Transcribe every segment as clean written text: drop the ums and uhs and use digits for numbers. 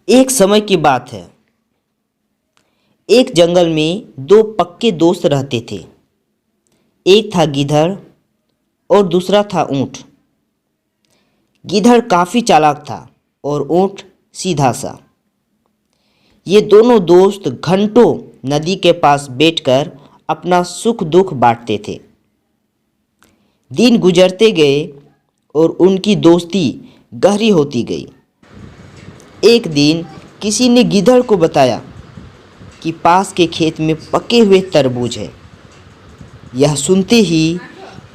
एक समय की बात है। एक जंगल में दो पक्के दोस्त रहते थे। एक था गिधड़ और दूसरा था ऊँट। गिधड़ काफ़ी चालाक था और ऊँट सीधा सा। ये दोनों दोस्त घंटों नदी के पास बैठकर अपना सुख दुख बांटते थे। दिन गुजरते गए और उनकी दोस्ती गहरी होती गई। एक दिन किसी ने गिधड़ को बताया कि पास के खेत में पके हुए तरबूज है। यह सुनते ही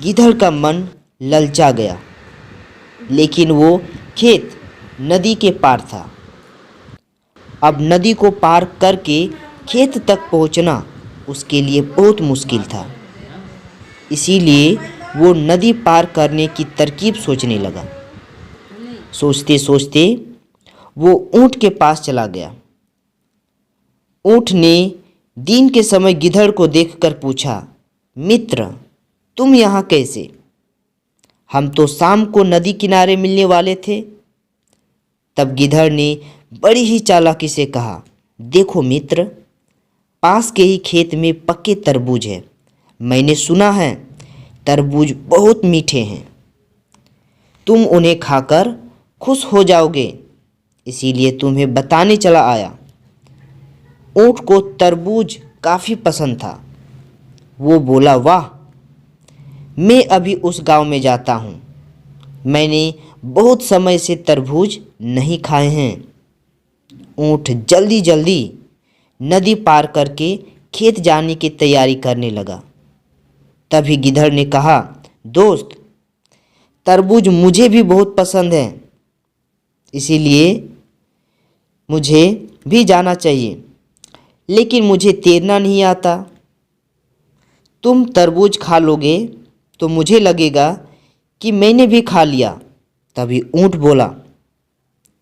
गिधड़ का मन ललचा गया, लेकिन वो खेत नदी के पार था। अब नदी को पार करके खेत तक पहुंचना उसके लिए बहुत मुश्किल था। इसीलिए वो नदी पार करने की तरकीब सोचने लगा। सोचते सोचते वो ऊँट के पास चला गया। ऊँट ने दिन के समय गिधड़ को देखकर पूछा, मित्र, तुम यहाँ कैसे? हम तो शाम को नदी किनारे मिलने वाले थे। तब गिधड़ ने बड़ी ही चालाकी से कहा, देखो मित्र, पास के ही खेत में पक्के तरबूज है। मैंने सुना है तरबूज बहुत मीठे हैं। तुम उन्हें खाकर खुश हो जाओगे, इसीलिए तुम्हें बताने चला आया। ऊँट को तरबूज काफ़ी पसंद था। वो बोला, वाह, मैं अभी उस गांव में जाता हूँ। मैंने बहुत समय से तरबूज नहीं खाए हैं। ऊँट जल्दी जल्दी नदी पार करके खेत जाने की तैयारी करने लगा। तभी गिधड़ ने कहा, दोस्त, तरबूज मुझे भी बहुत पसंद है, इसीलिए मुझे भी जाना चाहिए, लेकिन मुझे तैरना नहीं आता। तुम तरबूज खा लोगे तो मुझे लगेगा कि मैंने भी खा लिया। तभी ऊँट बोला,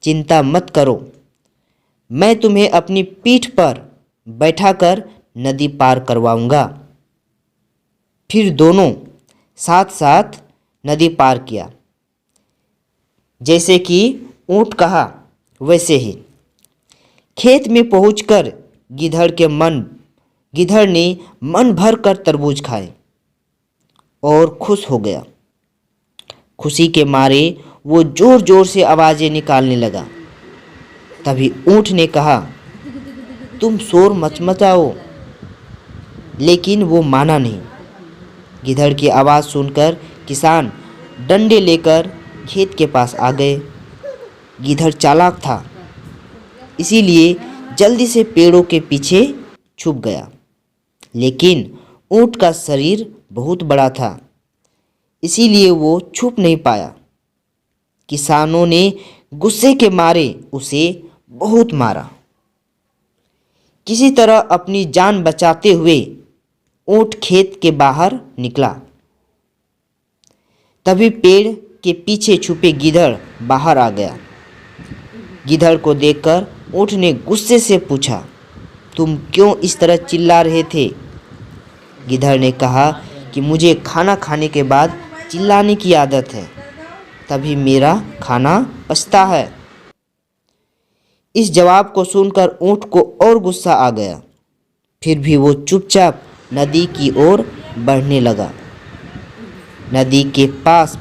चिंता मत करो, मैं तुम्हें अपनी पीठ पर बैठाकर नदी पार करवाऊंगा। फिर दोनों साथ साथ नदी पार किया। जैसे कि ऊँट कहा वैसे ही खेत में पहुंचकर गिधड़ ने मन भर कर तरबूज खाए और खुश हो गया। खुशी के मारे वो जोर जोर से आवाज़ें निकालने लगा। तभी ऊँट ने कहा, तुम शोर मत मचाओ, लेकिन वो माना नहीं। गिधड़ की आवाज़ सुनकर किसान डंडे लेकर खेत के पास आ गए। गिधड़ चालाक था, इसीलिए जल्दी से पेड़ों के पीछे छुप गया। लेकिन ऊँट का शरीर बहुत बड़ा था, इसीलिए वो छुप नहीं पाया। किसानों ने गुस्से के मारे उसे बहुत मारा। किसी तरह अपनी जान बचाते हुए ऊँट खेत के बाहर निकला। तभी पेड़ के पीछे छुपे गिधड़ बाहर आ गया। गिधड़ को देखकर ऊँट ने गुस्से से पूछा, तुम क्यों इस तरह चिल्ला रहे थे? गिधड़ ने कहा कि मुझे खाना खाने के बाद चिल्लाने की आदत है, तभी मेरा खाना पचता है। इस जवाब को सुनकर ऊँट को और गुस्सा आ गया। फिर भी वो चुपचाप नदी की ओर बढ़ने लगा। नदी के पास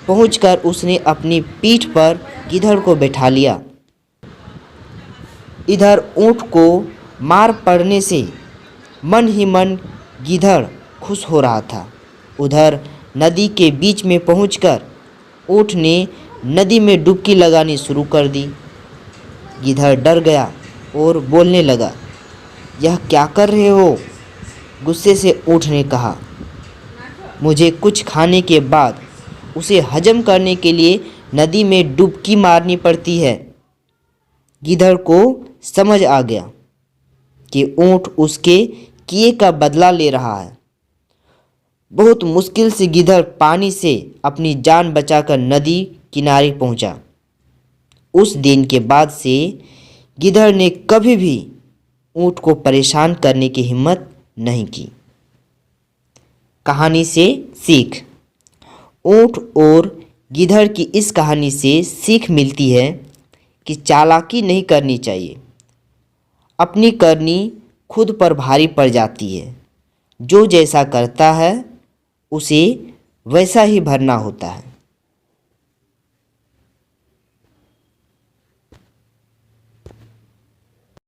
पहुंचकर उसने अपनी पीठ पर गिधड़ को बैठा लिया। इधर ऊँट को मार पड़ने से मन ही मन गिधड़ खुश हो रहा था। उधर नदी के बीच में पहुंचकर ऊँट ने नदी में डुबकी लगानी शुरू कर दी। गिधड़ डर गया और बोलने लगा, यह क्या कर रहे हो? गुस्से से ऊँट ने कहा, मुझे कुछ खाने के बाद उसे हजम करने के लिए नदी में डुबकी मारनी पड़ती है। गिधड़ को समझ आ गया कि ऊँट उसके किए का बदला ले रहा है। बहुत मुश्किल से गिधड़ पानी से अपनी जान बचाकर नदी किनारे पहुंचा। उस दिन के बाद से गिधड़ ने कभी भी ऊँट को परेशान करने की हिम्मत नहीं की। कहानी से सीख। ऊँट और गिधड़ की इस कहानी से सीख मिलती है कि चालाकी नहीं करनी चाहिए। अपनी करनी खुद पर भारी पड़ जाती है। जो जैसा करता है उसे वैसा ही भरना होता है।